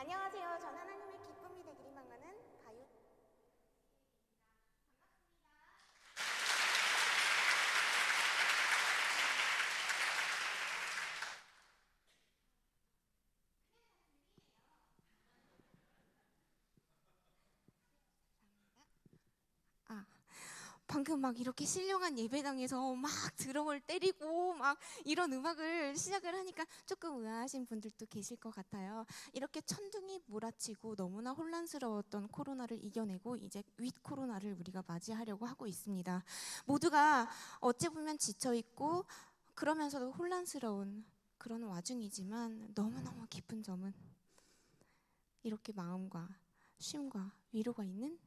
안녕하세요. 전 하나님의 기쁨이 되기를 망하는 가요. 방금 막 이렇게 신령한 예배당에서 막 드럼을 때리고 막 이런 음악을 시작을 하니까 조금 의아하신 분들도 계실 것 같아요. 이렇게 천둥이 몰아치고 너무나 혼란스러웠던 코로나를 이겨내고 이제 윗 코로나를 우리가 맞이하려고 하고 있습니다. 모두가 어찌 보면 지쳐있고 그러면서도 혼란스러운 그런 와중이지만 너무너무 기쁜 점은 이렇게 마음과 쉼과 위로가 있는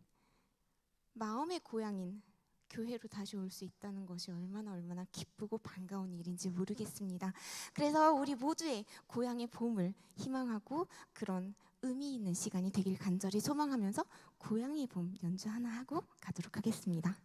마음의 고향인 교회로 다시 올 수 있다는 것이 얼마나 기쁘고 반가운 일인지 모르겠습니다. 그래서 우리 모두의 고향의 봄을 희망하고 그런 의미 있는 시간이 되길 간절히 소망하면서 고향의 봄 연주 하나 하고 가도록 하겠습니다.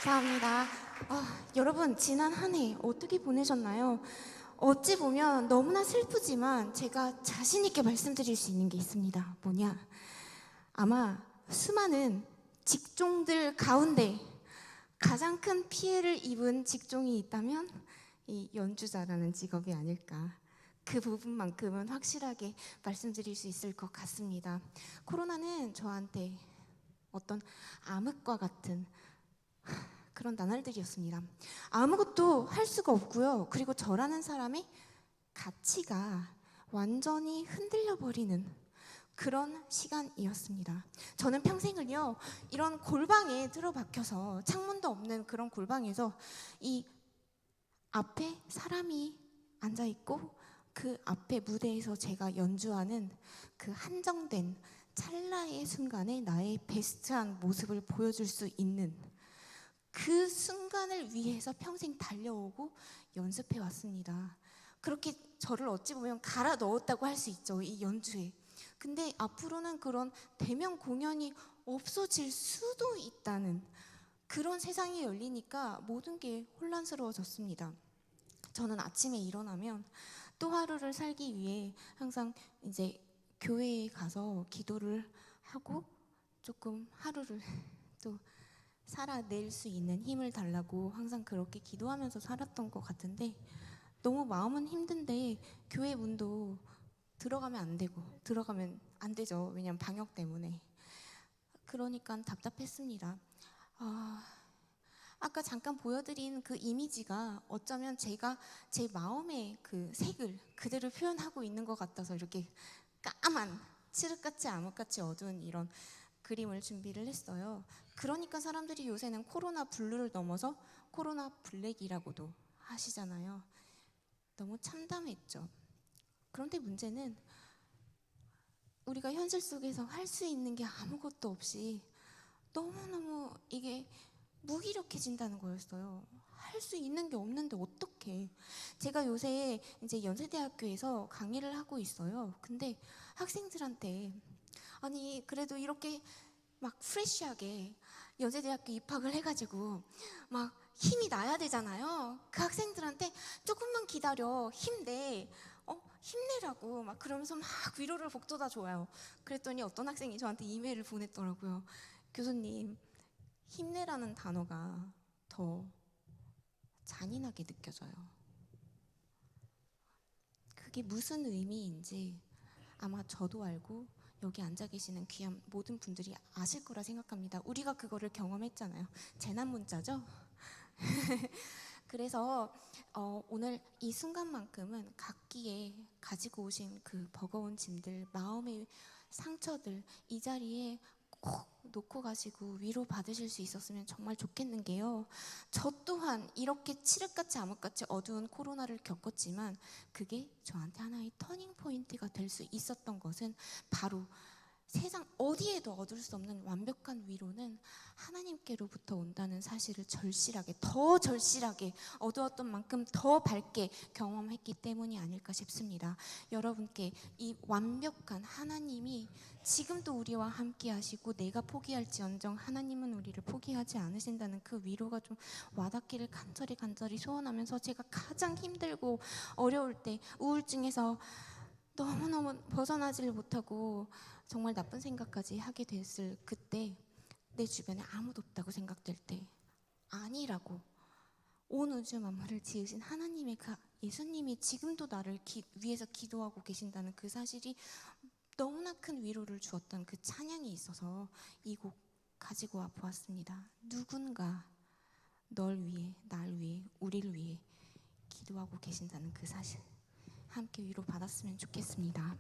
감사합니다. 여러분 지난 한 해 어떻게 보내셨나요? 어찌 보면 너무나 슬프지만 제가 자신 있게 말씀드릴 수 있는 게 있습니다. 뭐냐? 아마 수많은 직종들 가운데 가장 큰 피해를 입은 직종이 있다면 이 연주자라는 직업이 아닐까. 그 부분만큼은 확실하게 말씀드릴 수 있을 것 같습니다. 코로나는 저한테 어떤 암흑과 같은 그런 나날들이었습니다. 아무것도 할 수가 없고요. 그리고 저라는 사람의 가치가 완전히 흔들려 버리는 그런 시간이었습니다. 저는 평생을요, 이런 골방에 들어박혀서 창문도 없는 그런 골방에서 이 앞에 사람이 앉아 있고 그 앞에 무대에서 제가 연주하는 그 한정된 찰나의 순간에 나의 베스트한 모습을 보여줄 수 있는 그 순간을 위해서 평생 달려오고 연습해 왔습니다. 그렇게 저를 어찌 보면 갈아 넣었다고 할 수 있죠, 이 연주에. 근데 앞으로는 그런 대면 공연이 없어질 수도 있다는 그런 세상이 열리니까 모든 게 혼란스러워졌습니다. 저는 아침에 일어나면 또 하루를 살기 위해 항상 이제 교회에 가서 기도를 하고 조금 하루를 또 살아낼 수 있는 힘을 달라고 항상 그렇게 기도하면서 살았던 것 같은데, 너무 마음은 힘든데 교회 문도 들어가면 안 되고 들어가면 안 되죠. 왜냐면 방역 때문에. 그러니까 답답했습니다. 아까 잠깐 보여드린 그 이미지가 어쩌면 제가 제 마음의 그 색을 그대로 표현하고 있는 것 같아서 이렇게 까만 칠흑같이 암흑같이 어두운 이런 그림을 준비를 했어요. 그러니까 사람들이 요새는 코로나 블루를 넘어서 코로나 블랙이라고도 하시잖아요. 너무 참담했죠. 그런데 문제는 우리가 현실 속에서 할 수 있는 게 아무것도 없이 너무너무 이게 무기력해진다는 거였어요. 할 수 있는 게 없는데 어떡해. 제가 요새 이제 연세대학교에서 강의를 하고 있어요. 근데 학생들한테 아니 그래도 이렇게 막 프레시하게 연세대학교 입학을 해가지고 막 힘이 나야 되잖아요. 그 학생들한테 조금만 기다려, 힘내, 힘내라고 막 그러면서 막 위로를 북돋아 줘요. 그랬더니 어떤 학생이 저한테 이메일을 보냈더라고요. 교수님, 힘내라는 단어가 더 잔인하게 느껴져요. 그게 무슨 의미인지 아마 저도 알고 여기 앉아 계시는 귀한 모든 분들이 아실 거라 생각합니다. 우리가 그거를 경험했잖아요. 재난 문자죠? 그래서 오늘 이 순간만큼은 각기에 가지고 오신 그 버거운 짐들, 마음의 상처들 이 자리에 꼭 놓고 가시고 위로 받으실 수 있었으면 정말 좋겠는 게요. 저 또한 이렇게 칠흑같이 암흑같이 어두운 코로나를 겪었지만 그게 저한테 하나의 터닝 포인트가 될 수 있었던 것은 바로 세상 어디에도 얻을 수 없는 완벽한 위로는 하나님께로부터 온다는 사실을 더 절실하게 어두웠던 만큼 더 밝게 경험했기 때문이 아닐까 싶습니다. 여러분께 이 완벽한 하나님이 지금도 우리와 함께 하시고 내가 포기할지언정 하나님은 우리를 포기하지 않으신다는 그 위로가 좀 와닿기를 간절히 소원하면서, 제가 가장 힘들고 어려울 때 우울증에서 너무너무 벗어나지를 못하고 정말 나쁜 생각까지 하게 됐을 그때, 내 주변에 아무도 없다고 생각될 때 아니라고 온 우주 만물을 지으신 하나님의 그 예수님이 지금도 나를 위해서 기도하고 계신다는 그 사실이 너무나 큰 위로를 주었던 그 찬양이 있어서 이 곡 가지고 와 보았습니다. 누군가 널 위해, 날 위해, 우리를 위해 기도하고 계신다는 그 사실 함께 위로받았으면 좋겠습니다.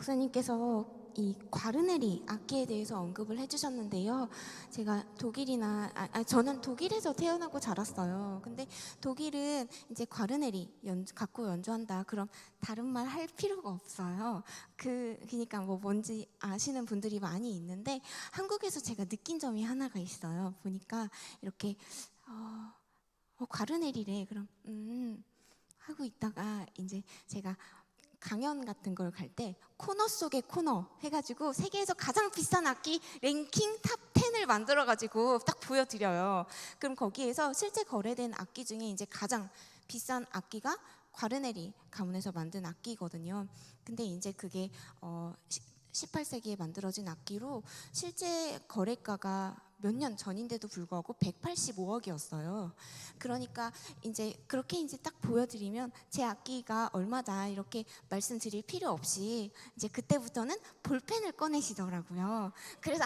목사님께서 이 과르네리 악기에 대해서 언급을 해주셨는데요. 제가 저는 독일에서 태어나고 자랐어요. 근데 독일은 이제 과르네리 갖고 연주한다. 그럼 다른 말 할 필요가 없어요. 그러니까 뭐 뭔지 아시는 분들이 많이 있는데 한국에서 제가 느낀 점이 하나가 있어요. 보니까 이렇게 과르네리래. 그럼 하고 있다가 이제 제가 강연 같은 걸 갈 때 코너 속의 코너 해가지고 세계에서 가장 비싼 악기 랭킹 탑 10을 만들어가지고 딱 보여드려요. 그럼 거기에서 실제 거래된 악기 중에 이제 가장 비싼 악기가 과르네리 가문에서 만든 악기거든요. 근데 이제 그게 18세기에 만들어진 악기로 실제 거래가가 몇 년 전인데도 불구하고 185억이었어요. 그러니까 이제 그렇게 이제 딱 보여드리면 제 악기가 얼마다 이렇게 말씀드릴 필요 없이 이제 그때부터는 볼펜을 꺼내시더라고요. 그래서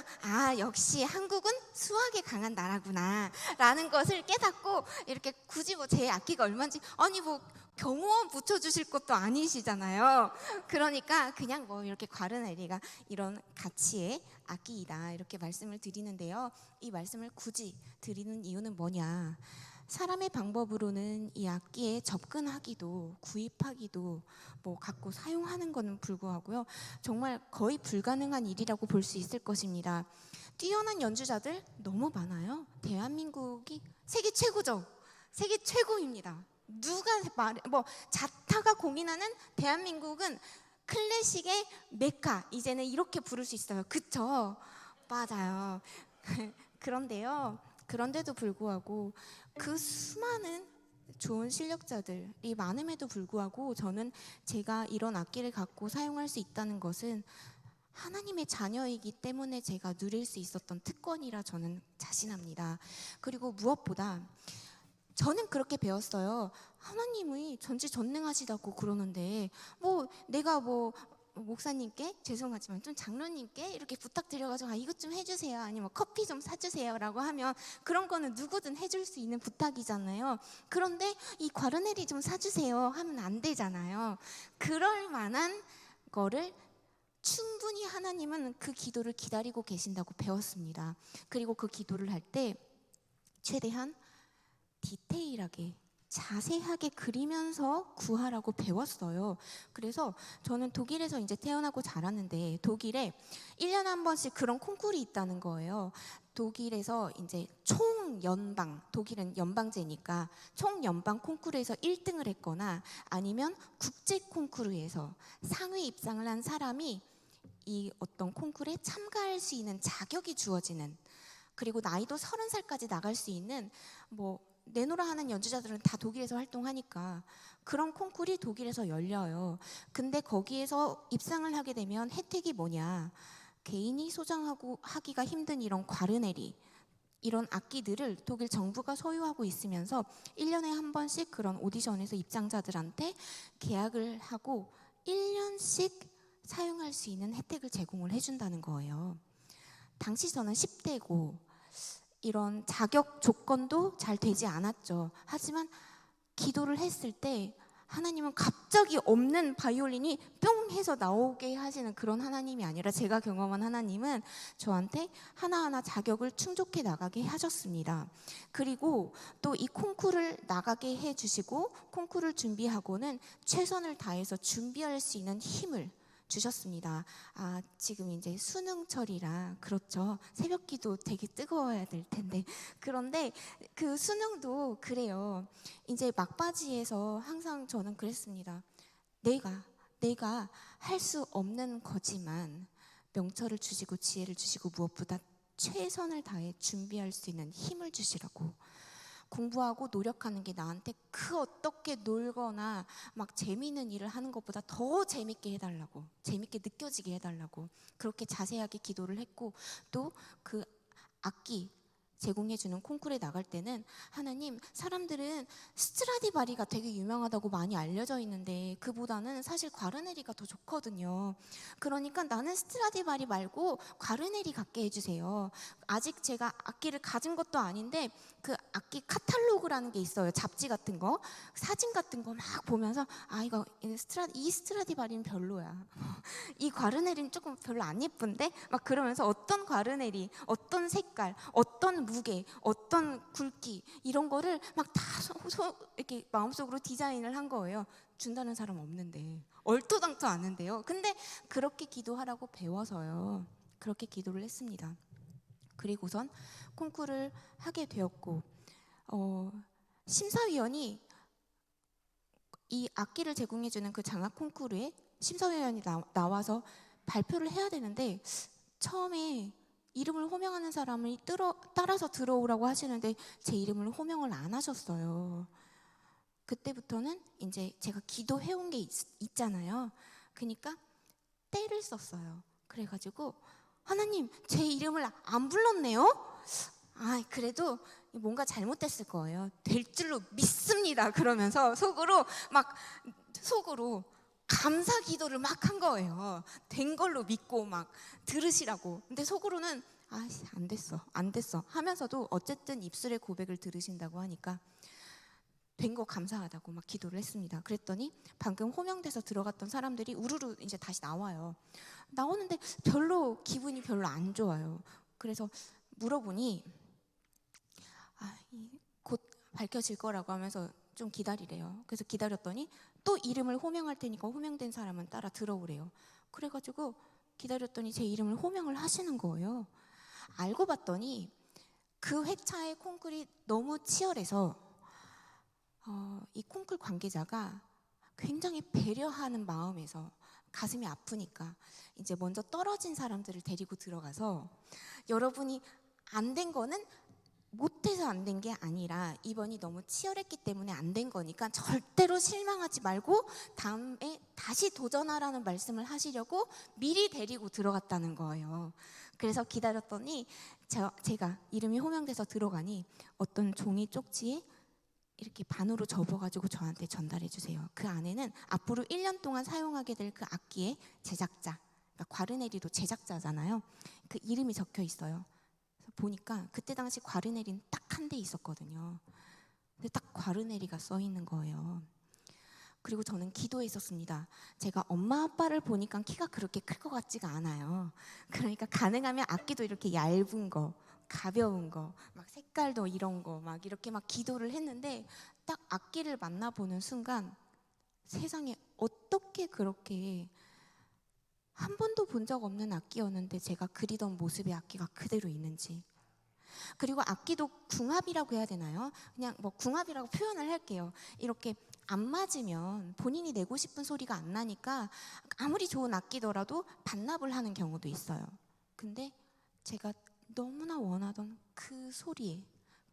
역시 한국은 수학에 강한 나라구나라는 것을 깨닫고 이렇게 굳이 뭐 제 악기가 얼마인지 뭐 경호원 붙여주실 것도 아니시잖아요. 그러니까 그냥 뭐 이렇게 과르네리가 이런 가치의 악기이다 이렇게 말씀을 드리는데요. 이 말씀을 굳이 드리는 이유는 뭐냐? 사람의 방법으로는 이 악기에 접근하기도 구입하기도 뭐 갖고 사용하는 것은 불구하고요. 정말 거의 불가능한 일이라고 볼 수 있을 것입니다. 뛰어난 연주자들 너무 많아요. 대한민국이 세계 최고죠. 세계 최고입니다. 누가 자타가 공인하는 대한민국은 클래식의 메카 이제는 이렇게 부를 수 있어요. 그쵸? 맞아요. 그런데도 불구하고 그 수많은 좋은 실력자들이 많음에도 불구하고 저는 제가 이런 악기를 갖고 사용할 수 있다는 것은 하나님의 자녀이기 때문에 제가 누릴 수 있었던 특권이라 저는 자신합니다. 그리고 무엇보다 저는 그렇게 배웠어요. 하나님이 전지전능하시다고 그러는데 내가 목사님께 죄송하지만 좀 장로님께 이렇게 부탁드려가지고 이것 좀 해주세요 아니면 커피 좀 사주세요 라고 하면 그런 거는 누구든 해줄 수 있는 부탁이잖아요. 그런데 이 과르네리 좀 사주세요 하면 안 되잖아요. 그럴 만한 거를 충분히 하나님은 그 기도를 기다리고 계신다고 배웠습니다. 그리고 그 기도를 할 때 최대한 디테일하게 자세하게 그리면서 구하라고 배웠어요. 그래서 저는 독일에서 이제 태어나고 자랐는데 독일에 1년에 한 번씩 그런 콩쿠르이 있다는 거예요. 독일에서 이제 독일은 연방제니까 총연방 콩쿠르에서 1등을 했거나 아니면 국제 콩쿠르에서 상위 입상을 한 사람이 이 어떤 콩쿠르에 참가할 수 있는 자격이 주어지는, 그리고 나이도 30살까지 나갈 수 있는 내노라 하는 연주자들은 다 독일에서 활동하니까 그런 콩쿠르이 독일에서 열려요. 근데 거기에서 입상을 하게 되면 혜택이 뭐냐? 개인이 소장하고 하기가 힘든 이런 과르네리 이런 악기들을 독일 정부가 소유하고 있으면서 1년에 한 번씩 그런 오디션에서 입장자들한테 계약을 하고 1년씩 사용할 수 있는 혜택을 제공을 해준다는 거예요. 당시 저는 10대고 이런 자격 조건도 잘 되지 않았죠. 하지만 기도를 했을 때 하나님은 갑자기 없는 바이올린이 뿅 해서 나오게 하시는 그런 하나님이 아니라 제가 경험한 하나님은 저한테 하나하나 자격을 충족해 나가게 하셨습니다. 그리고 또 이 콩쿠르를 나가게 해주시고 콩쿠르를 준비하고는 최선을 다해서 준비할 수 있는 힘을 주셨습니다. 지금 이제 수능철이라 그렇죠. 새벽기도 되게 뜨거워야 될 텐데 그런데 그 수능도 그래요. 이제 막바지에서 항상 저는 그랬습니다. 내가 할 수 없는 거지만 명철을 주시고 지혜를 주시고 무엇보다 최선을 다해 준비할 수 있는 힘을 주시라고. 공부하고 노력하는 게 나한테 그 어떻게 놀거나 막 재미있는 일을 하는 것보다 더 재밌게 해달라고, 재밌게 느껴지게 해달라고 그렇게 자세하게 기도를 했고, 또 그 악기 제공해주는 콩쿠르에 나갈 때는 하나님, 사람들은 스트라디바리가 되게 유명하다고 많이 알려져 있는데 그보다는 사실 과르네리가 더 좋거든요. 그러니까 나는 스트라디바리 말고 과르네리 갖게 해주세요. 아직 제가 악기를 가진 것도 아닌데 그 악기 카탈로그라는 게 있어요. 잡지 같은 거, 사진 같은 거 막 보면서 이 스트라디바리는 별로야. 이 과르네리는 조금 별로 안 예쁜데? 막 그러면서 어떤 과르네리, 어떤 색깔, 어떤 무게, 어떤 굵기 이런 거를 막 다 이렇게 마음속으로 디자인을 한 거예요. 준다는 사람 없는데, 얼토당토 않은데요. 근데 그렇게 기도하라고 배워서요. 그렇게 기도를 했습니다. 그리고선 콩쿠르를 하게 되었고, 심사위원이 이 악기를 제공해주는 그 장악 콩쿠르에 심사위원이 나와서 발표를 해야 되는데 처음에 이름을 호명하는 사람을 따라서 들어오라고 하시는데 제 이름을 호명을 안 하셨어요. 그때부터는 이제 제가 기도해온 게 있잖아요. 그러니까 때를 썼어요. 그래가지고 하나님, 제 이름을 안 불렀네요? 그래도 뭔가 잘못됐을 거예요. 될 줄로 믿습니다. 그러면서 속으로 감사 기도를 막 한 거예요. 된 걸로 믿고 막 들으시라고. 근데 속으로는 안 됐어 하면서도 어쨌든 입술의 고백을 들으신다고 하니까 된 거 감사하다고 막 기도를 했습니다. 그랬더니 방금 호명돼서 들어갔던 사람들이 우르르 이제 다시 나오는데 기분이 별로 안 좋아요. 그래서 물어보니 곧 밝혀질 거라고 하면서 좀 기다리래요. 그래서 기다렸더니 또 이름을 호명할 테니까 호명된 사람은 따라 들어오래요. 그래가지고 기다렸더니 제 이름을 호명을 하시는 거예요. 알고 봤더니 그 회차의 콩쿨이 너무 치열해서 이 콩쿨 관계자가 굉장히 배려하는 마음에서 가슴이 아프니까 이제 먼저 떨어진 사람들을 데리고 들어가서 여러분이 안 된 거는 못해서 안 된 게 아니라 이번이 너무 치열했기 때문에 안 된 거니까 절대로 실망하지 말고 다음에 다시 도전하라는 말씀을 하시려고 미리 데리고 들어갔다는 거예요. 그래서 기다렸더니 제가 이름이 호명돼서 들어가니 어떤 종이 쪽지에 이렇게 반으로 접어가지고 저한테 전달해 주세요. 그 안에는 앞으로 1년 동안 사용하게 될 그 악기의 제작자, 그러니까 과르네리도 제작자잖아요. 그 이름이 적혀 있어요. 보니까 그때 당시 과르네리는 딱 한 대 있었거든요. 근데 딱 과르네리가 써 있는 거예요. 그리고 저는 기도했었습니다. 제가 엄마 아빠를 보니까 키가 그렇게 클 것 같지가 않아요. 그러니까 가능하면 악기도 이렇게 얇은 거, 가벼운 거, 막 색깔도 이런 거 막 이렇게 막 기도를 했는데 딱 악기를 만나보는 순간 세상에 어떻게 그렇게 한 번도 본 적 없는 악기였는데 제가 그리던 모습의 악기가 그대로 있는지. 그리고 악기도 궁합이라고 해야 되나요? 그냥 궁합이라고 표현을 할게요. 이렇게 안 맞으면 본인이 내고 싶은 소리가 안 나니까 아무리 좋은 악기더라도 반납을 하는 경우도 있어요. 근데 제가 너무나 원하던 그 소리에,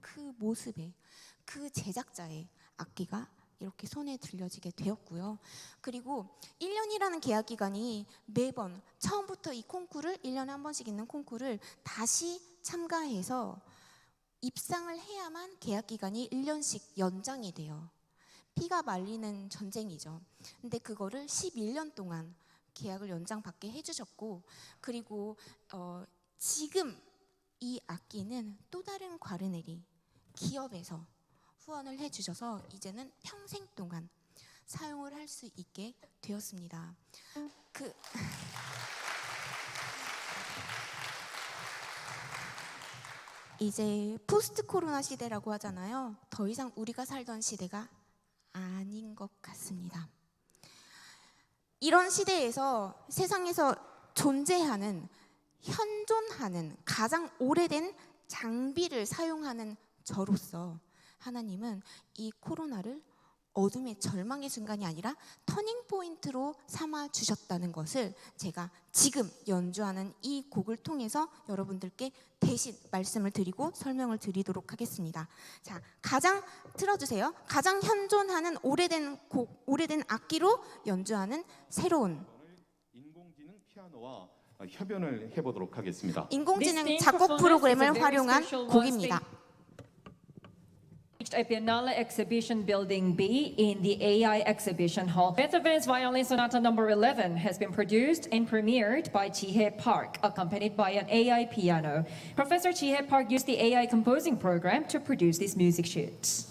그 모습에, 그 제작자의 악기가 이렇게 손에 들려지게 되었고요. 그리고 1년이라는 계약 기간이 매번 처음부터 이 콩쿠르를 1년에 한 번씩 있는 콩쿠르를 다시 참가해서 입상을 해야만 계약 기간이 1년씩 연장이 돼요. 피가 말리는 전쟁이죠. 근데 그거를 11년 동안 계약을 연장받게 해주셨고, 그리고 지금 이 악기는 또 다른 과르네리 기업에서 후원을 해주셔서 이제는 평생 동안 사용을 할 수 있게 되었습니다. 이제 포스트 코로나 시대라고 하잖아요. 더 이상 우리가 살던 시대가 아닌 것 같습니다. 이런 시대에서 세상에서 존재하는, 현존하는 가장 오래된 장비를 사용하는 저로서 하나님은 이 코로나를 어둠의 절망의 순간이 아니라 터닝 포인트로 삼아 주셨다는 것을 제가 지금 연주하는 이 곡을 통해서 여러분들께 대신 말씀을 드리고 설명을 드리도록 하겠습니다. 자, 틀어주세요. 가장 현존하는 오래된 곡, 오래된 악기로 연주하는 새로운 인공지능 피아노와 협연을 해보도록 하겠습니다. 인공지능 작곡 프로그램을 활용한 곡입니다. At Biennale Exhibition Building B in the AI Exhibition Hall. Beethoven's Violin Sonata No. 11 has been produced and premiered by Ji-hye Park, accompanied by an AI piano. Professor Ji-hye Park used the AI composing program to produce these music sheets.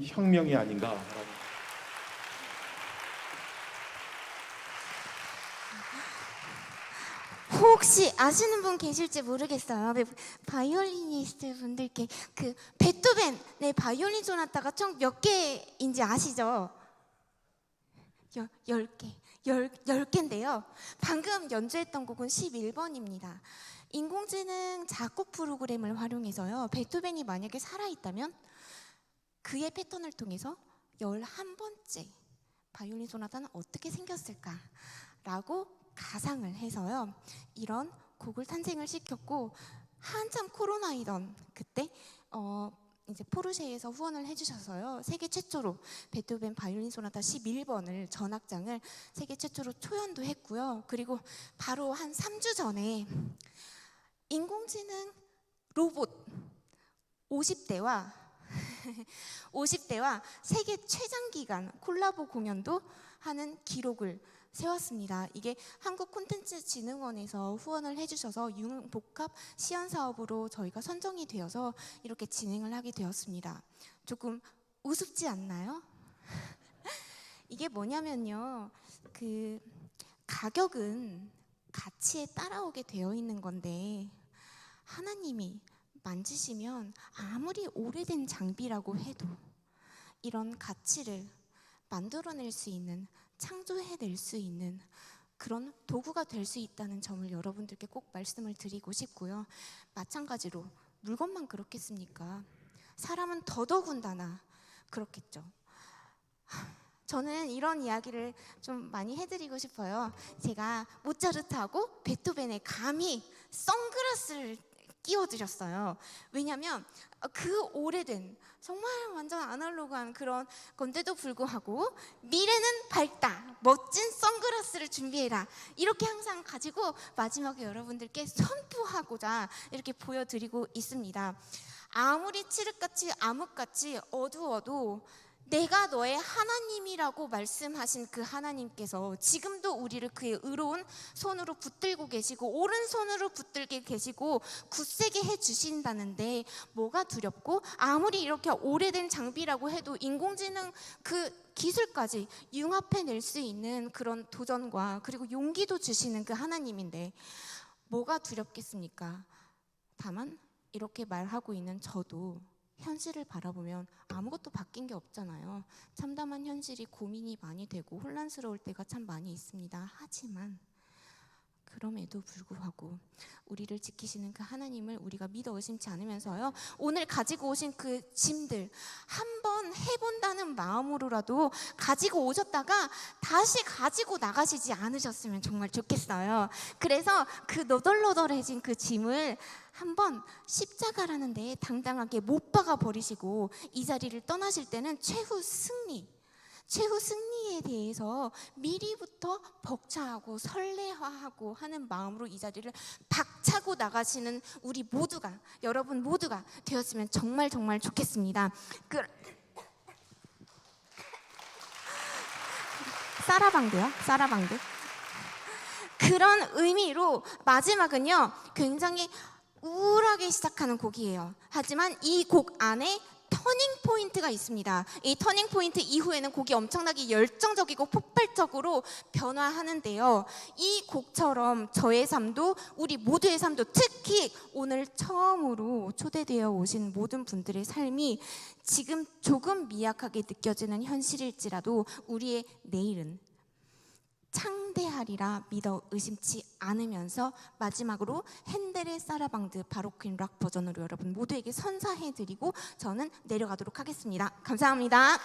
혁명이 아닌가. 혹시 아시는 분 계실지 모르겠어요. 바이올리니스트 분들께 그 베토벤의 바이올린 소나타가 총 몇 개인지 아시죠? 10개. 10개인데요. 방금 연주했던 곡은 11번입니다. 인공지능 작곡 프로그램을 활용해서요. 베토벤이 만약에 살아있다면 그의 패턴을 통해서 11번째 바이올린 소나타는 어떻게 생겼을까라고 가상을 해서요. 이런 곡을 탄생을 시켰고 한참 코로나이던 그때 이제 포르쉐에서 후원을 해주셔서요, 세계 최초로 베토벤 바이올린 소나타 11번을 전악장을 세계 최초로 초연도 했고요. 그리고 바로 한 3주 전에 인공지능 로봇 50대와 50대와 세계 최장기간 콜라보 공연도 하는 기록을 세웠습니다. 이게 한국콘텐츠진흥원에서 후원을 해주셔서 융복합 시연사업으로 저희가 선정이 되어서 이렇게 진행을 하게 되었습니다. 조금 우습지 않나요? 이게 뭐냐면요, 그 가격은 가치에 따라오게 되어 있는 건데, 하나님이 만지시면 아무리 오래된 장비라고 해도 이런 가치를 만들어낼 수 있는, 창조해낼 수 있는 그런 도구가 될 수 있다는 점을 여러분들께 꼭 말씀을 드리고 싶고요. 마찬가지로 물건만 그렇겠습니까? 사람은 더더군다나 그렇겠죠. 저는 이런 이야기를 좀 많이 해드리고 싶어요. 제가 모차르트하고 베토벤의 감히 선글라스를 끼워드렸어요. 왜냐하면 그 오래된 정말 완전 아날로그한 그런 건데도 불구하고 미래는 밝다, 멋진 선글라스를 준비해라, 이렇게 항상 가지고 마지막에 여러분들께 선포하고자 이렇게 보여드리고 있습니다. 아무리 칠흑같이 암흑같이 어두워도 내가 너의 하나님이라고 말씀하신 그 하나님께서 지금도 우리를 그의 의로운 손으로 붙들고 계시고 오른손으로 붙들게 계시고 굳세게 해주신다는데 뭐가 두렵고, 아무리 이렇게 오래된 장비라고 해도 인공지능 그 기술까지 융합해낼 수 있는 그런 도전과 그리고 용기도 주시는 그 하나님인데 뭐가 두렵겠습니까? 다만 이렇게 말하고 있는 저도 현실을 바라보면 아무것도 바뀐 게 없잖아요. 참담한 현실이 고민이 많이 되고 혼란스러울 때가 참 많이 있습니다. 하지만 그럼에도 불구하고 우리를 지키시는 그 하나님을 우리가 믿어 의심치 않으면서요, 오늘 가지고 오신 그 짐들 한번 해본다는 마음으로라도 가지고 오셨다가 다시 가지고 나가시지 않으셨으면 정말 좋겠어요. 그래서 그 너덜너덜해진 그 짐을 한번 십자가라는 데에 당당하게 못 박아 버리시고 이 자리를 떠나실 때는 최후 승리에 대해서 미리부터 벅차하고 설레하고 하는 마음으로 이 자리를 박차고 나가시는 우리 모두가, 여러분 모두가 되었으면 정말 정말 좋겠습니다. 사라방드요? 사라방드. 그런 의미로 마지막은요, 굉장히 우울하게 시작하는 곡이에요. 하지만 이 곡 안에 터닝 포인트가 있습니다. 이 터닝 포인트 이후에는 곡이 엄청나게 열정적이고 폭발적으로 변화하는데요, 이 곡처럼 저의 삶도 우리 모두의 삶도, 특히 오늘 처음으로 초대되어 오신 모든 분들의 삶이 지금 조금 미약하게 느껴지는 현실일지라도 우리의 내일은 창대하리라 믿어 의심치 않으면서 마지막으로 핸델의 사라방드 바로크인 락 버전으로 여러분 모두에게 선사해드리고 저는 내려가도록 하겠습니다. 감사합니다.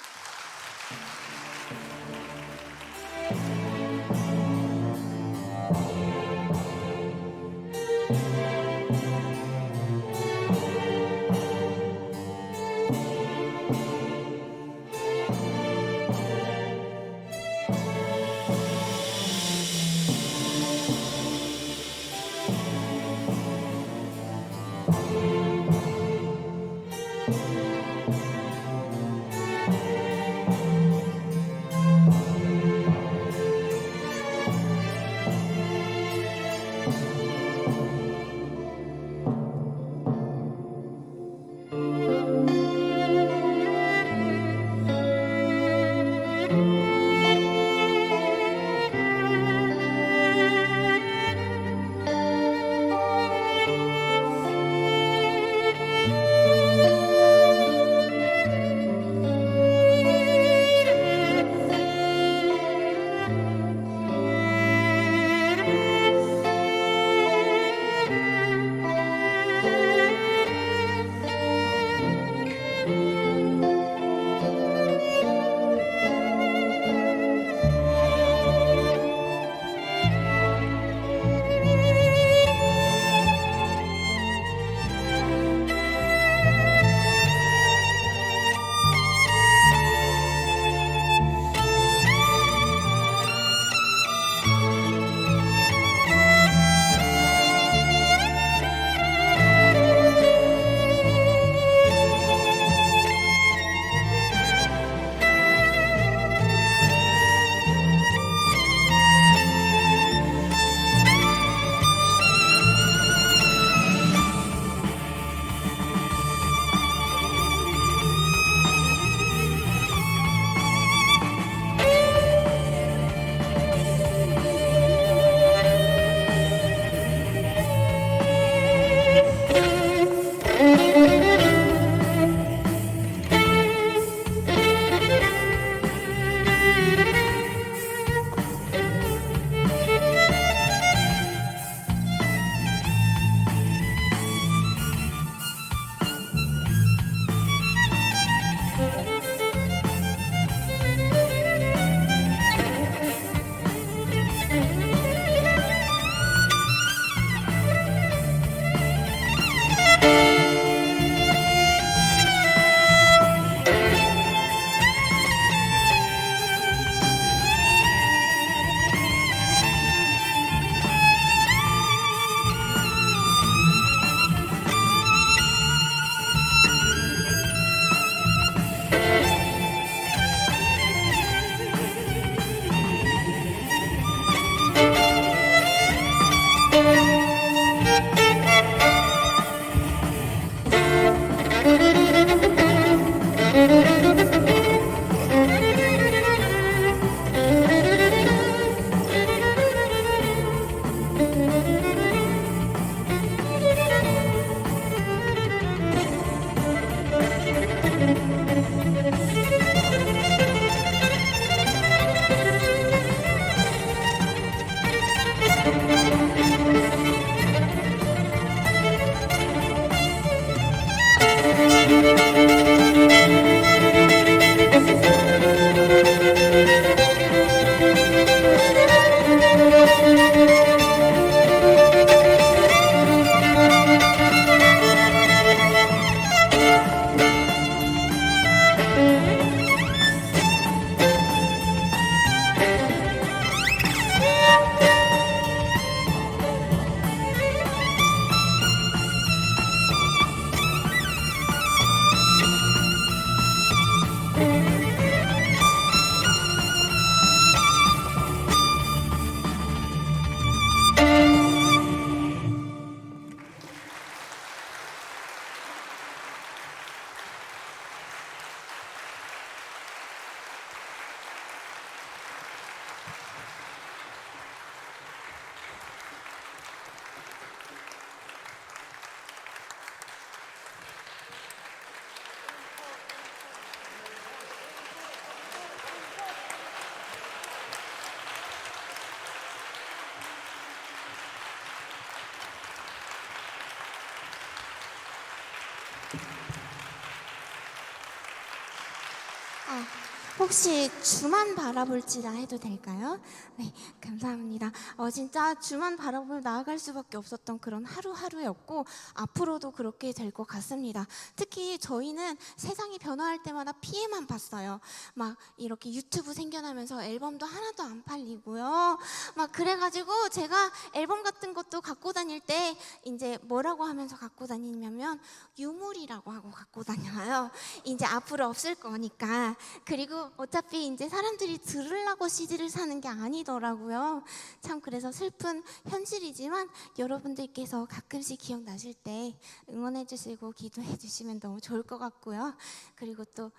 혹시 주만 바라볼지라 해도 될까요? 네, 감사합니다. 진짜 주만 바라보며 나아갈 수밖에 없었던 그런 하루하루였고 앞으로도 그렇게 될 것 같습니다. 특히 저희는 세상이 변화할 때마다 피해만 봤어요. 막 이렇게 유튜브 생겨나면서 앨범도 하나도 안 팔리고요. 막 그래가지고 제가 앨범 같은 것도 갖고 다닐 때 이제 뭐라고 하면서 갖고 다니냐면 유물이라고 하고 갖고 다녀요. 이제 앞으로 없을 거니까. 그리고 어차피 이제 사람들이 들으려고 CD를 사는 게 아니더라고요. 참 그래서 슬픈 현실이지만 여러분들께서 가끔씩 기억나실 때 응원해 주시고 기도해 주시면 너무 좋을 것 같고요. 그리고 또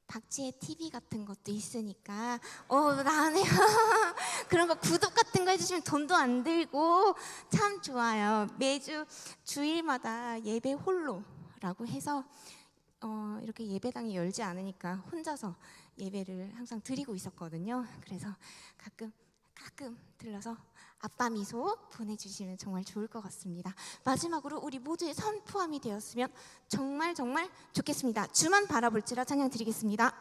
박지혜 TV 같은 것도 있으니까 나네요. 그런 거 구독 같은 거 해주시면 돈도 안 들고 참 좋아요. 매주 주일마다 예배 홀로라고 해서 이렇게 예배당이 열지 않으니까 혼자서 예배를 항상 드리고 있었거든요. 그래서 가끔 들러서 아빠 미소 보내주시면 정말 좋을 것 같습니다. 마지막으로 우리 모두의 선포함이 되었으면 정말 좋겠습니다. 주만 바라볼지라 찬양 드리겠습니다.